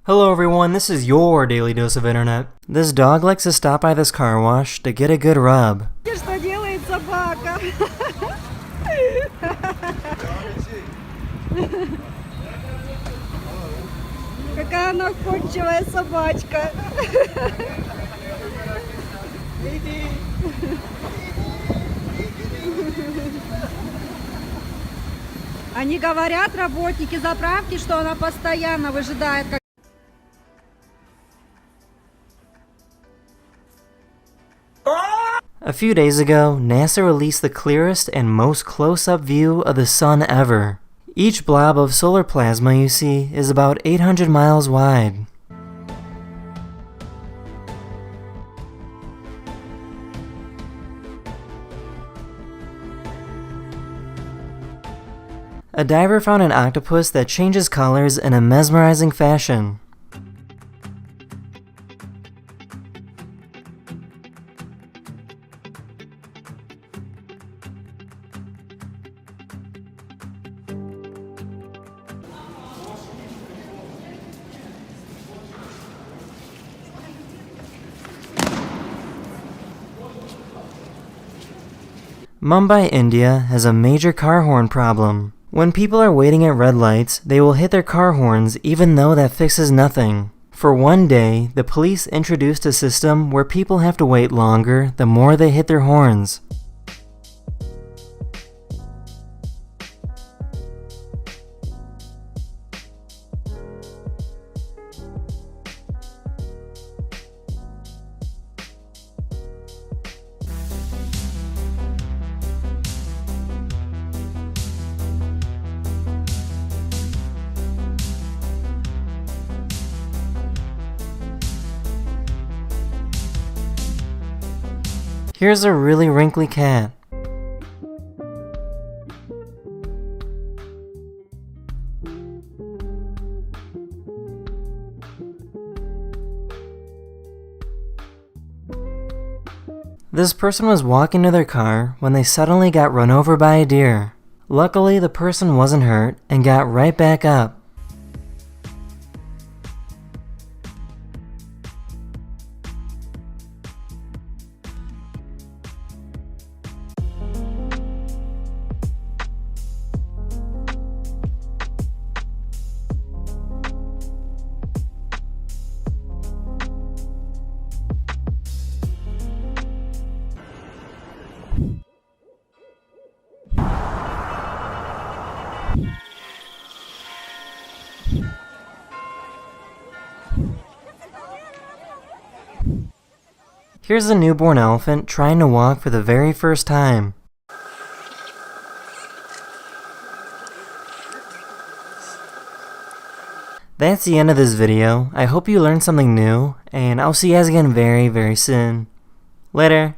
Hello everyone, this is your daily dose of internet. This dog likes to stop by this car wash to get a good rub. Что делает собака? Какая она находчивая собачка. Они говорят, работники заправки, что она постоянно выжидает. A few days ago, NASA released the clearest and most close-up view of the sun ever. Each blob of solar plasma you see is about 800 miles wide. A diver found an octopus that changes colors in a mesmerizing fashion. Mumbai, India has a major car horn problem. When people are waiting at red lights, they will hit their car horns even though that fixes nothing. For one day, the police introduced a system where people have to wait longer the more they hit their horns. Here's a really wrinkly cat. This person was walking to their car when they suddenly got run over by a deer. Luckily, the person wasn't hurt and got right back up. Here's a newborn elephant trying to walk for the very first time. That's the end of this video. I hope you learned something new, and I'll see you guys again very, very soon. Later.